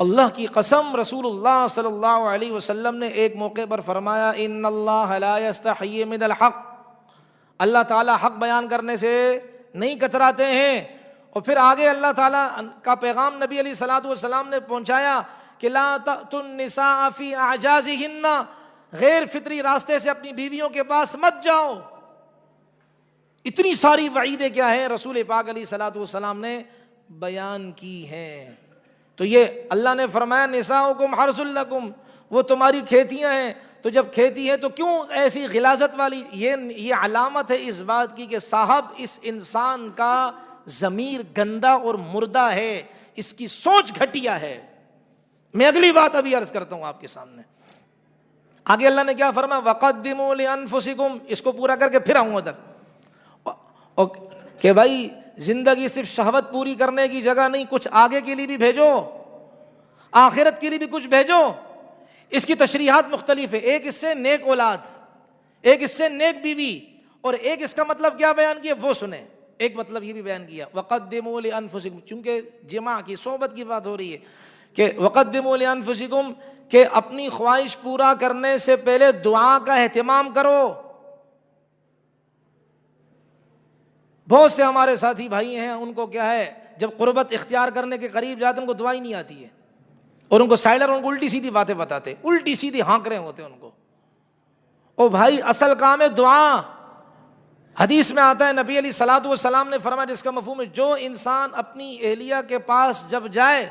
اللہ کی قسم رسول اللہ صلی اللہ علیہ وسلم نے ایک موقع پر فرمایا ان اللہ لا یستحیی من الحق، اللہ تعالیٰ حق بیان کرنے سے نہیں کتراتے ہیں۔ اور پھر آگے اللہ تعالیٰ کا پیغام نبی علیہ الصلوۃ والسلام نے پہنچایا کہ لا تأتوا النساء فی اعجازہن، غیر فطری راستے سے اپنی بیویوں کے پاس مت جاؤ۔ اتنی ساری وعیدیں کیا ہیں رسول پاک علیہ الصلوۃ والسلام نے بیان کی ہیں۔ تو یہ اللہ نے فرمایا نساؤکم حرث لکم، وہ تمہاری کھیتیاں ہیں، تو جب کھیتی ہے تو کیوں ایسی غلاظت والی؟ یہ علامت ہے اس بات کی کہ صاحب اس انسان کا ضمیر گندا اور مردہ ہے، اس کی سوچ گھٹیا ہے۔ میں اگلی بات ابھی عرض کرتا ہوں آپ کے سامنے۔ آگے اللہ نے کیا فرمایا؟ وَقَدِّمُوا لِأَنفُسِكُمْ، اس کو پورا کر کے پھر آؤں ادھر کہ بھائی زندگی صرف شہوت پوری کرنے کی جگہ نہیں، کچھ آگے کے لیے بھی بھیجو، آخرت کے لیے بھی کچھ بھیجو۔ اس کی تشریحات مختلف ہے، ایک اس سے نیک اولاد، ایک اس سے نیک بیوی، اور ایک اس کا مطلب کیا بیان کیا وہ سنیں۔ ایک مطلب یہ بھی بیان کیا وَقَدِّمُوا لِأَنفُسِكُمْ، چونکہ جماع کی صحبت کی بات ہو رہی ہے کہ وَقَدِّمُوا لِأَنفُسِكُمْ، کہ اپنی خواہش پورا کرنے سے پہلے دعا کا اہتمام کرو۔ بہت سے ہمارے ساتھی بھائی ہیں، ان کو کیا ہے جب قربت اختیار کرنے کے قریب جاتے ہیں ان کو دعا ہی نہیں آتی ہے، اور ان کو سائلر ان کو الٹی سیدھی باتیں بتاتے، الٹی سیدھی ہانک رہے ہوتے ان کو۔ او بھائی اصل کام ہے دعا۔ حدیث میں آتا ہے نبی علیہ الصلوۃ والسلام نے فرمایا، جس کا مفہوم ہے جو انسان اپنی اہلیہ کے پاس جب جائے،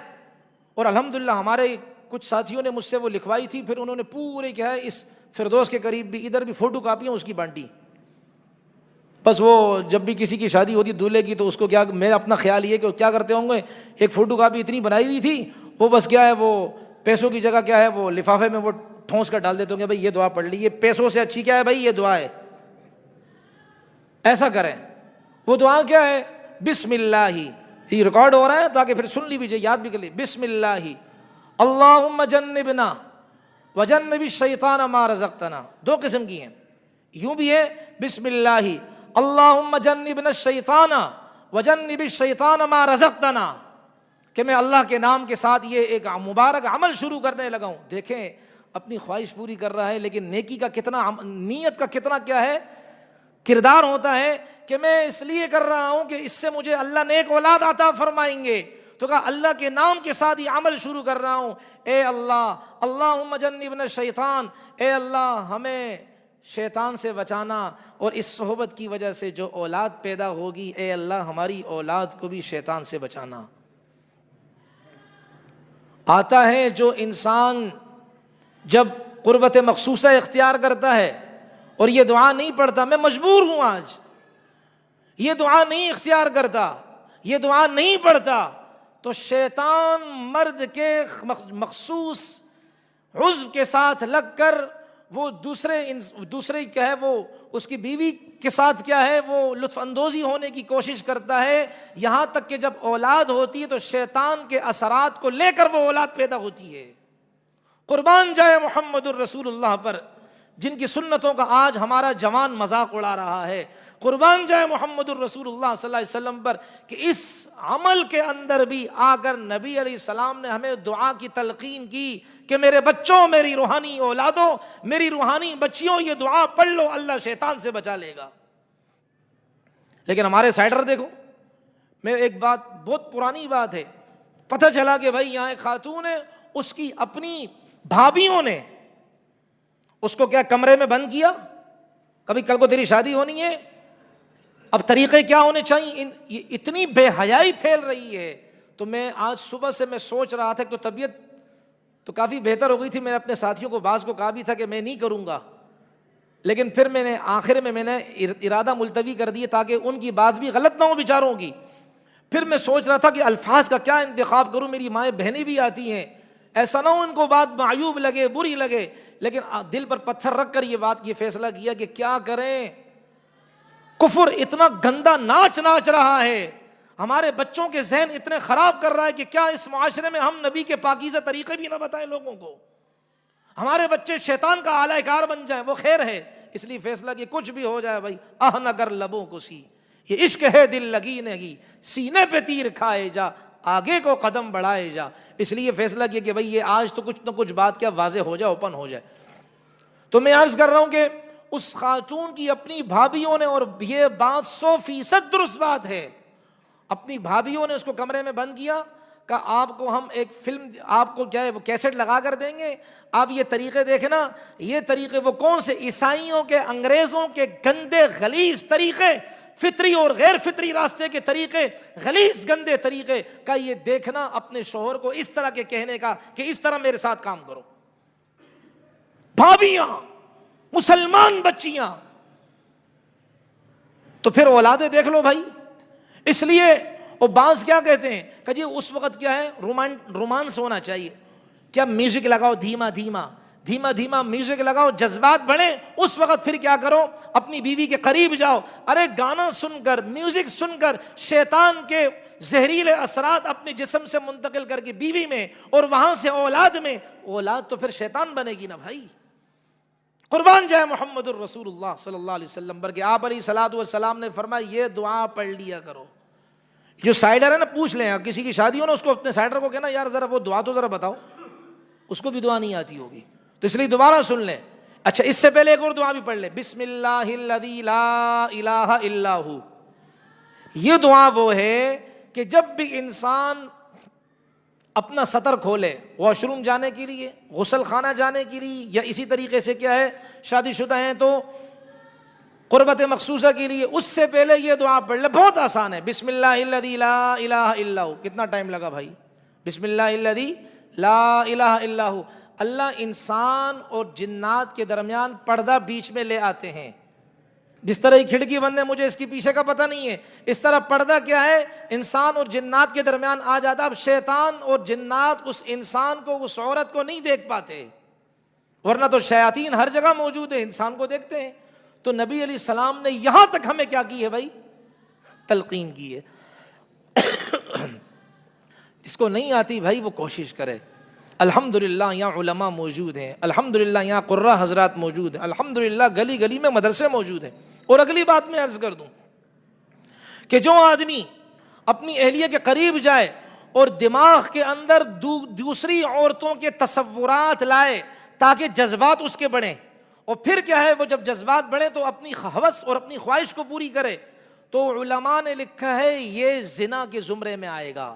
اور الحمدللہ ہمارے کچھ ساتھیوں نے مجھ سے وہ لکھوائی تھی، پھر انہوں نے پورے کیا ہے اس فردوس کے قریب بھی ادھر بھی فوٹو کاپیاں اس کی بانٹی۔ بس وہ جب بھی کسی کی شادی ہوتی دولہے کی تو اس کو کیا، میرا اپنا خیال یہ کہ کیا کرتے ہوں گے، ایک فوٹو کاپی اتنی بنائی ہوئی تھی، وہ بس کیا ہے وہ پیسوں کی جگہ کیا ہے وہ لفافے میں وہ ٹھونس کر ڈال دیتے ہوں گے، بھائی یہ دعا پڑھ لی، یہ پیسوں سے اچھی کیا ہے بھائی یہ دعا ہے، ایسا کریں۔ وہ دعا کیا ہے؟ بسم اللہ، یہ ریکارڈ ہو رہا ہے تاکہ پھر سن لی بھی جائے، یاد بھی کر لی۔ بسم اللہ اللہم جنبنا وجنب الشیطان ما رزقتنا، دو قسم کی ہیں، یوں بھی ہے بسم اللہ اللہم جنبنا الشیطان وجنب الشیطان ما رزقتنا، کہ میں اللہ کے نام کے ساتھ یہ ایک مبارک عمل شروع کرنے لگا ہوں۔ دیکھیں اپنی خواہش پوری کر رہا ہے، لیکن نیکی کا کتنا، نیت کا کتنا کیا ہے کردار ہوتا ہے کہ میں اس لیے کر رہا ہوں کہ اس سے مجھے اللہ نیک اولاد عطا فرمائیں گے، تو کہا اللہ کے نام کے ساتھ یہ عمل شروع کر رہا ہوں۔ اے اللہ اللہم جنبنا الشیطان، اے اللہ ہمیں شیطان سے بچانا، اور اس صحبت کی وجہ سے جو اولاد پیدا ہوگی اے اللہ ہماری اولاد کو بھی شیطان سے بچانا۔ آتا ہے جو انسان جب قربت مخصوصہ اختیار کرتا ہے اور یہ دعا نہیں پڑھتا، میں مجبور ہوں آج، یہ دعا نہیں اختیار کرتا، یہ دعا نہیں پڑھتا، تو شیطان مرد کے مخصوص عضو کے ساتھ لگ کر وہ دوسرے کیا ہے وہ اس کی بیوی کے ساتھ کیا ہے وہ لطف اندوزی ہونے کی کوشش کرتا ہے، یہاں تک کہ جب اولاد ہوتی ہے تو شیطان کے اثرات کو لے کر وہ اولاد پیدا ہوتی ہے۔ قربان جائے محمد الرسول اللہ پر، جن کی سنتوں کا آج ہمارا جوان مذاق اڑا رہا ہے۔ قربان جائے محمد الرسول اللہ صلی اللہ علیہ وسلم پر کہ اس عمل کے اندر بھی آ کر نبی علیہ السلام نے ہمیں دعا کی تلقین کی کہ میرے بچوں، میری روحانی اولادوں، میری روحانی بچیوں، یہ دعا پڑھ لو، اللہ شیطان سے بچا لے گا۔ لیکن ہمارے سائڈر دیکھو، میں ایک بات بہت پرانی بات ہے، پتہ چلا کہ بھائی یہاں ایک خاتون ہے، اس کی اپنی بھابھیوں نے اس کو کیا کمرے میں بند کیا، کبھی کل کو تیری شادی ہونی ہے، اب طریقے کیا ہونے چاہیے، یہ اتنی بے حیائی پھیل رہی ہے۔ تو میں آج صبح سے میں سوچ رہا تھا کہ تو طبیعت تو کافی بہتر ہو گئی تھی، میں نے اپنے ساتھیوں کو بعض کو کہا بھی تھا کہ میں نہیں کروں گا، لیکن پھر میں نے آخر میں نے ارادہ ملتوی کر دیے تاکہ ان کی بات بھی غلط نہ ہو بیچاروں کی۔ پھر میں سوچ رہا تھا کہ الفاظ کا کیا انتخاب کروں، میری مائیں بہنیں بھی آتی ہیں، ایسا نہ ہو ان کو بات معیوب لگے، بری لگے، لیکن دل پر پتھر رکھ کر یہ فیصلہ کیا کہ کیا کریں، کفر اتنا گندا ناچ رہا ہے، ہمارے بچوں کے ذہن اتنے خراب کر رہا ہے کہ کیا اس معاشرے میں ہم نبی کے پاکیزہ طریقے بھی نہ بتائیں لوگوں کو، ہمارے بچے شیطان کا اعلی کار بن جائیں، وہ خیر ہے۔ اس لیے فیصلہ کہ کچھ بھی ہو جائے بھائی، نہ کر لبوں کو سی، یہ عشق ہے دل لگی نہیں، سینے پہ تیر کھائے جا، آگے کو قدم بڑھائے جا. اس لیے فیصلہ کیا کہ بھئی یہ آج تو کچھ نہ کچھ بات کیا واضح ہو جائے, اوپن ہو جائے. تو میں عرض کر رہا ہوں کہ اس خاتون کی اپنی بھابھیوں نے, اور یہ بات 100% درست بات ہے, اپنی بھابھیوں نے اس کو کمرے میں بند کیا, کہا آپ کو ہم ایک فلم, آپ کو کیا ہے وہ کیسٹ لگا کر دیں گے, آپ یہ طریقے دیکھنا. یہ طریقے وہ کون سے, عیسائیوں کے, انگریزوں کے گندے غلیظ طریقے, فطری اور غیر فطری راستے کے طریقے, غلیظ گندے طریقے کا یہ دیکھنا, اپنے شوہر کو اس طرح کے کہنے کا کہ اس طرح میرے ساتھ کام کرو. بھابیاں, مسلمان بچیاں, تو پھر اولادیں دیکھ لو بھائی. اس لیے وہ بعض کیا کہتے ہیں کہ جی اس وقت کیا ہے رومانس ہونا چاہیے, کیا میوزک لگاؤ دھیما دھیما, دھیما دھیما میوزک لگاؤ, جذبات بڑھیں. اس وقت پھر کیا کرو, اپنی بیوی کے قریب جاؤ. ارے گانا سن کر, میوزک سن کر شیطان کے زہریلے اثرات اپنے جسم سے منتقل کر کے بیوی میں, اور وہاں سے اولاد میں, اولاد تو پھر شیطان بنے گی نا بھائی. قربان جائے محمد الرسول اللہ صلی اللہ علیہ وسلم پر کہ آپ علیہ الصلوۃ والسلام نے فرمایا یہ دعا پڑھ لیا کرو. جو سائڈر ہے نا, پوچھ لیں, کسی کی شادی ہو نا, اس کو اپنے سائڈر کو کہنا یار ذرا وہ دعا تو ذرا بتاؤ, اس کو بھی دعا نہیں آتی ہوگی, تو اس لیے دوبارہ سن لیں. اچھا اس سے پہلے ایک اور دعا بھی پڑھ لیں, بسم اللہ الذی لا الہ الا ہو. یہ دعا وہ ہے کہ جب بھی انسان اپنا سطر کھولے, واش روم جانے کے لیے, غسل خانہ جانے کے لیے, یا اسی طریقے سے کیا ہے شادی شدہ ہیں تو قربت مخصوصہ کے لیے, اس سے پہلے یہ دعا پڑھ لے. بہت آسان ہے, بسم اللہ الذی لا الہ الا ہو. کتنا ٹائم لگا بھائی, بسم اللہ الذی لا الہ الا ہو. اللہ انسان اور جنات کے درمیان پردہ بیچ میں لے آتے ہیں. جس طرح یہ کھڑکی بند ہے, مجھے اس کی پیچھے کا پتہ نہیں ہے, اس طرح پردہ کیا ہے انسان اور جنات کے درمیان آ جاتا. اب شیطان اور جنات اس انسان کو, اس عورت کو نہیں دیکھ پاتے, ورنہ تو شیاطین ہر جگہ موجود ہیں, انسان کو دیکھتے ہیں. تو نبی علیہ السلام نے یہاں تک ہمیں کیا کی ہے بھائی, تلقین کی ہے. جس کو نہیں آتی بھائی وہ کوشش کرے. الحمدللہ یہاں علماء موجود ہیں, الحمدللہ یہاں قراء حضرات موجود ہیں, الحمدللہ گلی گلی میں مدرسے موجود ہیں. اور اگلی بات میں عرض کر دوں کہ جو آدمی اپنی اہلیہ کے قریب جائے اور دماغ کے اندر دوسری عورتوں کے تصورات لائے تاکہ جذبات اس کے بڑھیں, اور پھر کیا ہے وہ جب جذبات بڑھیں تو اپنی ہوس اور اپنی خواہش کو پوری کرے, تو علماء نے لکھا ہے یہ زنا کے زمرے میں آئے گا,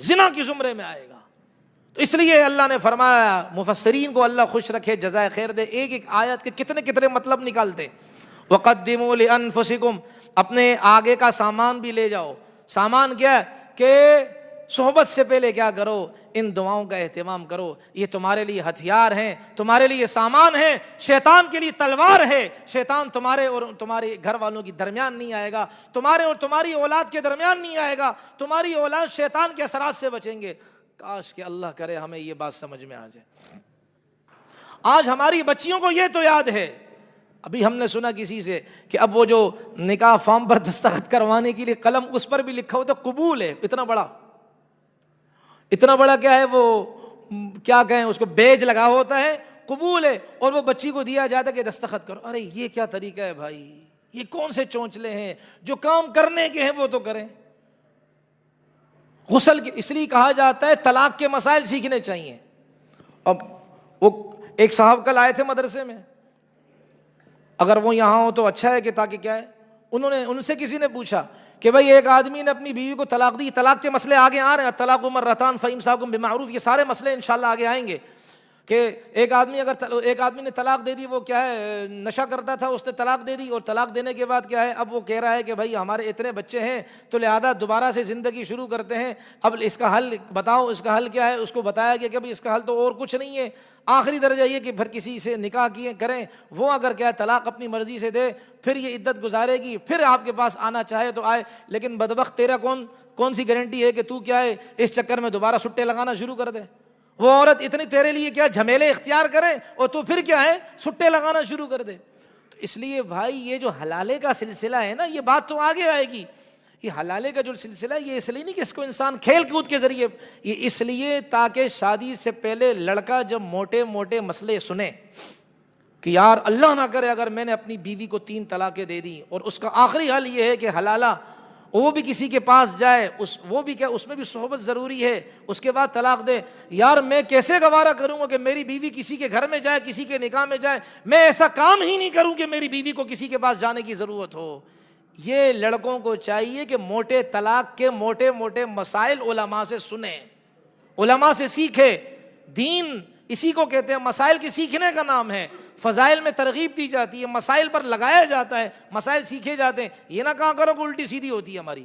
زنا کے زمرے میں آئے گا. تو اس لیے اللہ نے فرمایا, مفسرین کو اللہ خوش رکھے, جزائے خیر دے, ایک ایک آیت کے کتنے کتنے مطلب نکالتے. وَقَدِّمُوا لِأَنفُسِكُمْ, اپنے آگے کا سامان بھی لے جاؤ. سامان کیا ہے کہ صحبت سے پہلے کیا کرو, ان دعاؤں کا اہتمام کرو. یہ تمہارے لیے ہتھیار ہیں, تمہارے لیے سامان ہیں, شیطان کے لیے تلوار ہے. شیطان تمہارے اور تمہارے گھر والوں کے درمیان نہیں آئے گا, تمہارے اور تمہاری اولاد کے درمیان نہیں آئے گا, تمہاری اولاد شیطان کے اثرات سے بچیں گے. کاش کہ اللہ کرے ہمیں یہ بات سمجھ میں آ جائے. آج ہماری بچیوں کو یہ تو یاد ہے, ابھی ہم نے سنا کسی سے کہ اب وہ جو نکاح فارم پر دستخط کروانے کے لیے قلم, اس پر بھی لکھا ہوتا قبول ہے, اتنا بڑا کیا ہے وہ, کیا کہیں اس کو, بیج لگا ہوتا ہے, قبول ہے, اور وہ بچی کو دیا جاتا ہے کہ دستخط کرو. ارے یہ کیا طریقہ ہے بھائی, یہ کون سے چونچلے ہیں, جو کام کرنے کے ہیں وہ تو کریں. غسل کی اس لیے کہا جاتا ہے طلاق کے مسائل سیکھنے چاہیے. اب وہ ایک صاحب کل آئے تھے مدرسے میں, اگر وہ یہاں ہو تو اچھا ہے کہ تاکہ کیا ہے, ان سے کسی نے پوچھا کہ بھائی ایک آدمی نے اپنی بیوی کو طلاق دی, طلاق کے مسئلے آگے آ رہے ہیں, طلاق مرتان فامساک بمعروف, یہ سارے مسئلے انشاءاللہ آگے آئیں گے. کہ ایک آدمی نے طلاق دے دی, وہ کیا ہے نشہ کرتا تھا, اس نے طلاق دے دی, اور طلاق دینے کے بعد کیا ہے اب وہ کہہ رہا ہے کہ بھائی ہمارے اتنے بچے ہیں تو لہذا دوبارہ سے زندگی شروع کرتے ہیں, اب اس کا حل بتاؤ, اس کا حل کیا ہے. اس کو بتایا گیا کہ بھائی اس کا حل تو اور کچھ نہیں ہے, آخری درجہ یہ کہ پھر کسی سے نکاح کریں, وہ اگر کیا ہے طلاق اپنی مرضی سے دے, پھر یہ عدت گزارے گی, پھر آپ کے پاس آنا چاہے تو آئے. لیکن بدبخت تیرا کون سی گارنٹی ہے کہ تو کیا ہے اس چکر میں دوبارہ سٹے لگانا شروع کر دے. وہ عورت اتنی تیرے لیے کیا جھمیلے اختیار کرے اور تو پھر کیا ہے سٹے لگانا شروع کر دے. تو اس لیے بھائی یہ جو حلالے کا سلسلہ ہے نا, یہ بات تو آگے آئے گی. یہ حلالے کا جو سلسلہ ہے یہ اس لیے نہیں کہ اس کو انسان کھیل کود کے ذریعے, یہ اس لیے تاکہ شادی سے پہلے لڑکا جب موٹے موٹے مسئلے سنے کہ یار اللہ نہ کرے اگر میں نے اپنی بیوی کو 3 طلاقیں دے دی, اور اس کا آخری حل یہ ہے کہ حلالہ, وہ بھی کسی کے پاس جائے، وہ بھی کیا، اس میں بھی صحبت ضروری ہے، اس کے بعد طلاق دے. یار میں کیسے گوارا کروں گا کہ میری بیوی کسی کے گھر میں جائے، کسی کے نکاح میں جائے، میں ایسا کام ہی نہیں کروں کہ میری بیوی کو کسی کے پاس جانے کی ضرورت ہو. یہ لڑکوں کو چاہیے کہ موٹے طلاق کے موٹے موٹے مسائل علماء سے سنیں، علماء سے سیکھے. دین اسی کو کہتے ہیں، مسائل کے سیکھنے کا نام ہے. فضائل میں ترغیب دی جاتی ہے، مسائل پر لگایا جاتا ہے، مسائل سیکھے جاتے ہیں. یہ نہ کہا کرو کہ الٹی سیدھی ہوتی ہے ہماری،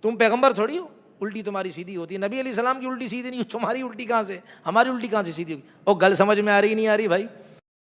تم پیغمبر تھوڑی ہو الٹی تمہاری سیدھی ہوتی ہے. نبی علیہ السلام کی الٹی سیدھی نہیں، تمہاری الٹی کہاں سے، ہماری الٹی کہاں سے سیدھی ہوگی. اور گل سمجھ میں آ رہی نہیں آ رہی بھائی؟